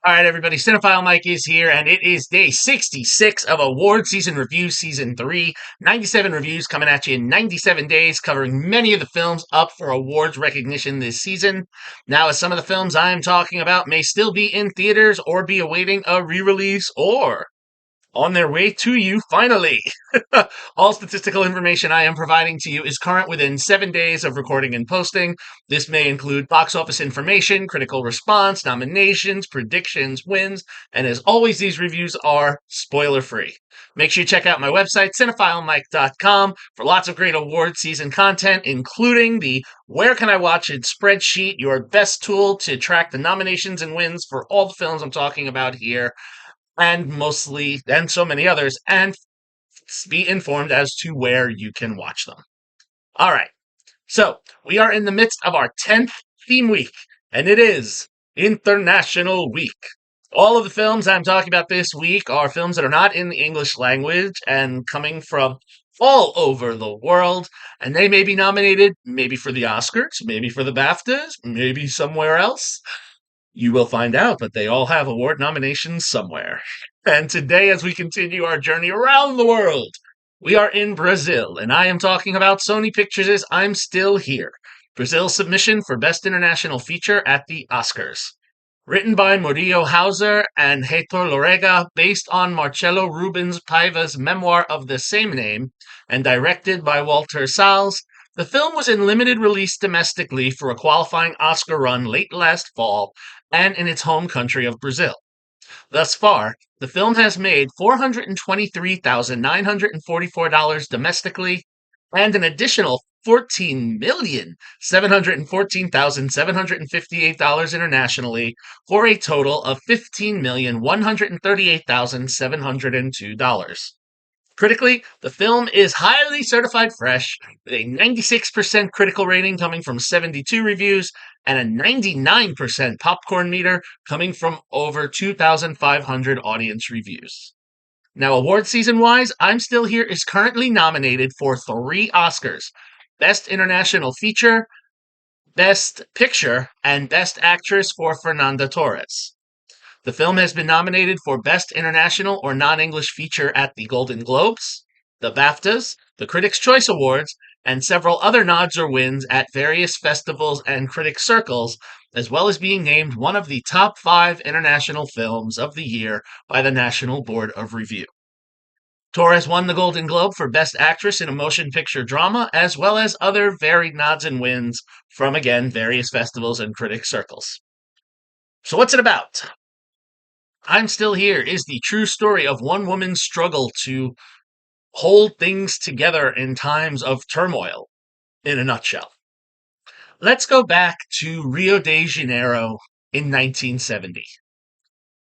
All right, everybody. Cinephile Mike is here, and it is day 66 of Award Season Review Season 3. 97 reviews coming at you in 97 days, covering many of the films up for awards recognition this season. Now, as some of the films I am talking about may still be in theaters or be awaiting a re release or on their way to you finally. All statistical information I am providing to you is current within 7 days of recording and posting. This may include box office information, critical response, nominations, predictions, wins, and as always, these reviews are spoiler free. Make sure you check out my website, cinephilemike.com, for lots of great award season content, including the Where Can I Watch It spreadsheet, your best tool to track the nominations and wins for all the films I'm talking about here and so many others, and be informed as to where you can watch them. All right, so we are in the midst of our 10th theme week, and it is International Week. All of the films I'm talking about this week are films that are not in the English language and coming from all over the world, and they may be nominated maybe for the Oscars, maybe for the BAFTAs, maybe somewhere else. You will find out, but they all have award nominations somewhere. And today, as we continue our journey around the world, we are in Brazil, and I am talking about Sony Pictures' I'm Still Here, Brazil's submission for Best International Feature at the Oscars. Written by Murillo Hauser and Heitor Lorega, based on Marcelo Rubens Paiva's memoir of the same name, and directed by Walter Salles, the film was in limited release domestically for a qualifying Oscar run late last fall and in its home country of Brazil. Thus far, the film has made $423,944 domestically and an additional $14,714,758 internationally for a total of $15,138,702. Critically, the film is highly certified fresh, with a 96% critical rating coming from 72 reviews and a 99% popcorn meter coming from over 2,500 audience reviews. Now, award season wise, I'm Still Here is currently nominated for 3 Oscars: Best International Feature, Best Picture, and Best Actress for Fernanda Torres. The film has been nominated for Best International or Non-English Feature at the Golden Globes, the BAFTAs, the Critics' Choice Awards, and several other nods or wins at various festivals and critic circles, as well as being named one of the top 5 international films of the year by the National Board of Review. Torres won the Golden Globe for Best Actress in a Motion Picture Drama, as well as other varied nods and wins from, again, various festivals and critic circles. So what's it about? I'm Still Here is the true story of one woman's struggle to hold things together in times of turmoil, in a nutshell. Let's go back to Rio de Janeiro in 1970.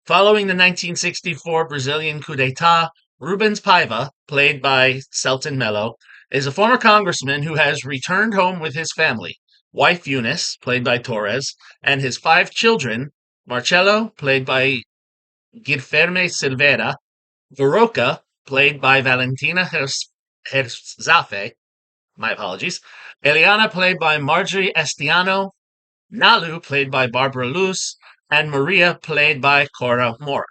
Following the 1964 Brazilian coup d'etat, Rubens Paiva, played by Celton Mello, is a former congressman who has returned home with his family, wife Eunice, played by Torres, and his 5 children, Marcelo, played by Guilherme Silveira, Veroca, played by Valentina Herzafe, my apologies, Eliana, played by Marjorie Estiano, Nalu, played by Barbara Luce, and Maria, played by Cora Mora.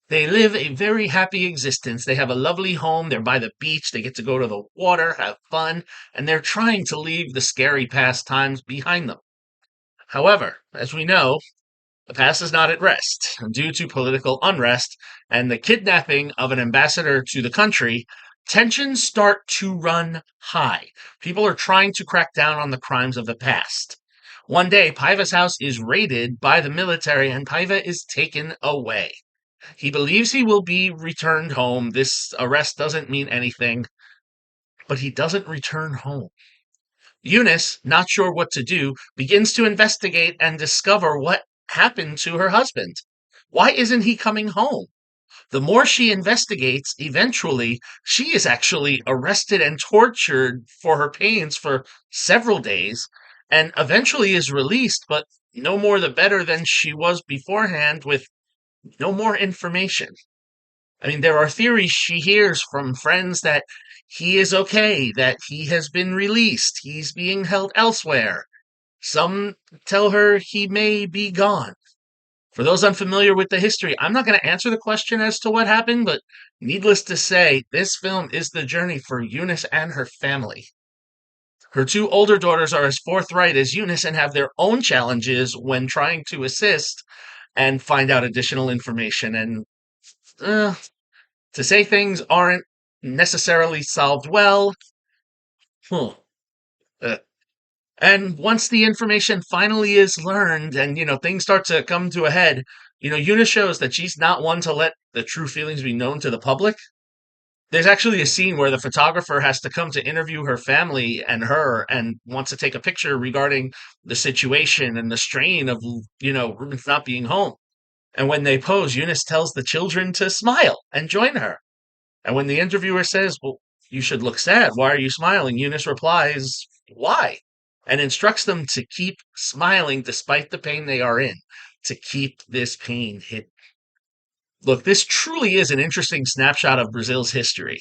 They live a very happy existence. They have a lovely home. They're by the beach. They get to go to the water, have fun, and they're trying to leave the scary past times behind them. However, as we know, the past is not at rest. Due to political unrest and the kidnapping of an ambassador to the country, tensions start to run high. People are trying to crack down on the crimes of the past. One day, Paiva's house is raided by the military and Paiva is taken away. He believes he will be returned home. This arrest doesn't mean anything, but he doesn't return home. Eunice, not sure what to do, begins to investigate and discover what happened to her husband. Why isn't he coming home? The more she investigates, eventually, she is actually arrested and tortured for her pains for several days, and eventually is released, but no more the better than she was beforehand, with no more information. I mean, there are theories she hears from friends that he is okay, that he has been released, he's being held elsewhere. Some tell her he may be gone. For those unfamiliar with the history, I'm not going to answer the question as to what happened, but needless to say, this film is the journey for Eunice and her family. Her two older daughters are as forthright as Eunice and have their own challenges when trying to assist and find out additional information. And uh, to say things aren't necessarily solved well, huh. uh, and once the information finally is learned and, things start to come to a head, Eunice shows that she's not one to let the true feelings be known to the public. There's actually a scene where the photographer has to come to interview her family and her and wants to take a picture regarding the situation and the strain of, Ruben's not being home. And when they pose, Eunice tells the children to smile and join her. And when the interviewer says, "Well, you should look sad. Why are you smiling?" Eunice replies, "Why?" And instructs them to keep smiling despite the pain they are in, to keep this pain hidden. Look, this truly is an interesting snapshot of Brazil's history.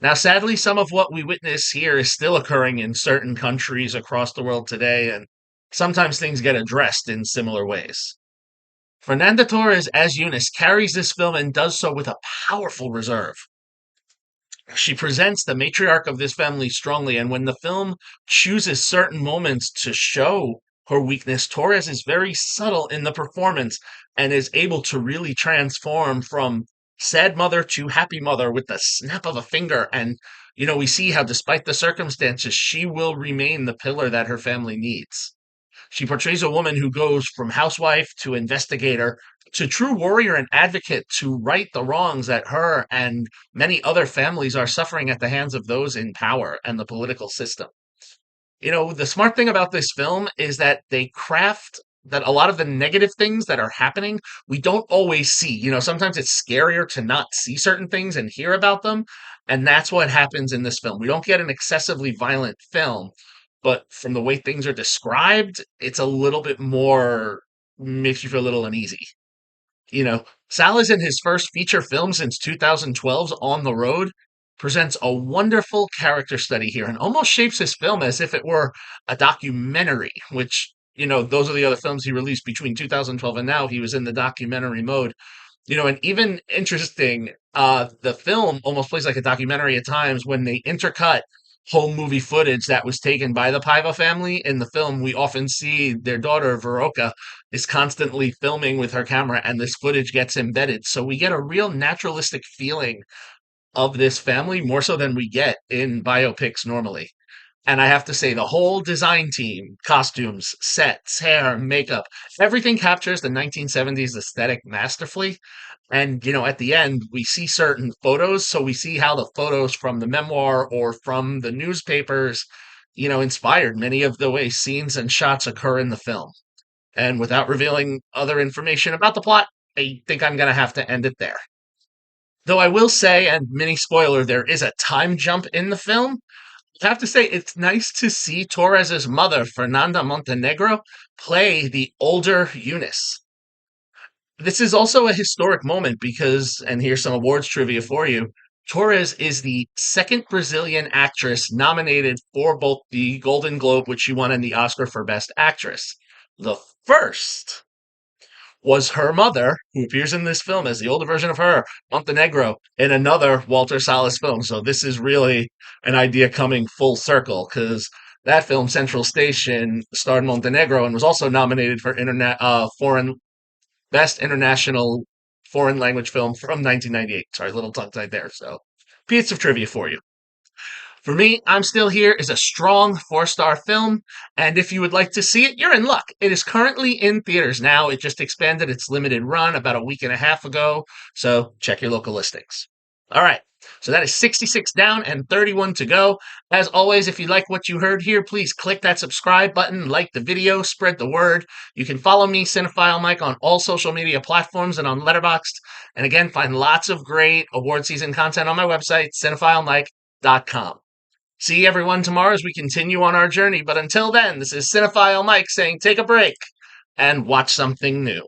Now, sadly, some of what we witness here is still occurring in certain countries across the world today, and sometimes things get addressed in similar ways. Fernanda Torres as Eunice carries this film and does so with a powerful reserve. She presents the matriarch of this family strongly, and when the film chooses certain moments to show her weakness, Torres is very subtle in the performance and is able to really transform from sad mother to happy mother with the snap of a finger. And, we see how, despite the circumstances, she will remain the pillar that her family needs. She portrays a woman who goes from housewife to investigator to true warrior and advocate to right the wrongs that her and many other families are suffering at the hands of those in power and the political system. The smart thing about this film is that they craft that a lot of the negative things that are happening, we don't always see. Sometimes it's scarier to not see certain things and hear about them. And that's what happens in this film. We don't get an excessively violent film, but from the way things are described, it's a little bit more, makes you feel a little uneasy. Salles in his first feature film since 2012's On the Road presents a wonderful character study here and almost shapes his film as if it were a documentary, which, those are the other films he released between 2012 and now. He was in the documentary mode. And even interesting, the film almost plays like a documentary at times when they intercut home movie footage that was taken by the Paiva family. In the film, we often see their daughter, Veroca, is constantly filming with her camera, and this footage gets embedded. So we get a real naturalistic feeling of this family, more so than we get in biopics normally. And I have to say, the whole design team, costumes, sets, hair, makeup, everything captures the 1970s aesthetic masterfully. And, at the end, we see certain photos. So we see how the photos from the memoir or from the newspapers, inspired many of the way scenes and shots occur in the film. And without revealing other information about the plot, I think I'm going to have to end it there. Though I will say, and mini spoiler, there is a time jump in the film. I have to say, it's nice to see Torres's mother, Fernanda Montenegro, play the older Eunice. This is also a historic moment because, and here's some awards trivia for you, Torres is the second Brazilian actress nominated for both the Golden Globe, which she won, and the Oscar for Best Actress. The first was her mother, who appears in this film as the older version of her, Montenegro, in another Walter Salles film. So this is really an idea coming full circle because that film, Central Station, starred Montenegro and was also nominated for foreign best international foreign language film from 1998. Sorry, a little tongue tied there. So, piece of trivia for you. For me, I'm Still Here is a strong 4-star film, and if you would like to see it, you're in luck. It is currently in theaters now. It just expanded its limited run about a week and a half ago, so check your local listings. All right, so that is 66 down and 31 to go. As always, if you like what you heard here, please click that subscribe button, like the video, spread the word. You can follow me, Cinephile Mike, on all social media platforms and on Letterboxd. And again, find lots of great award season content on my website, cinephilemike.com. See everyone tomorrow as we continue on our journey. But until then, this is Cinephile Mike saying take a break and watch something new.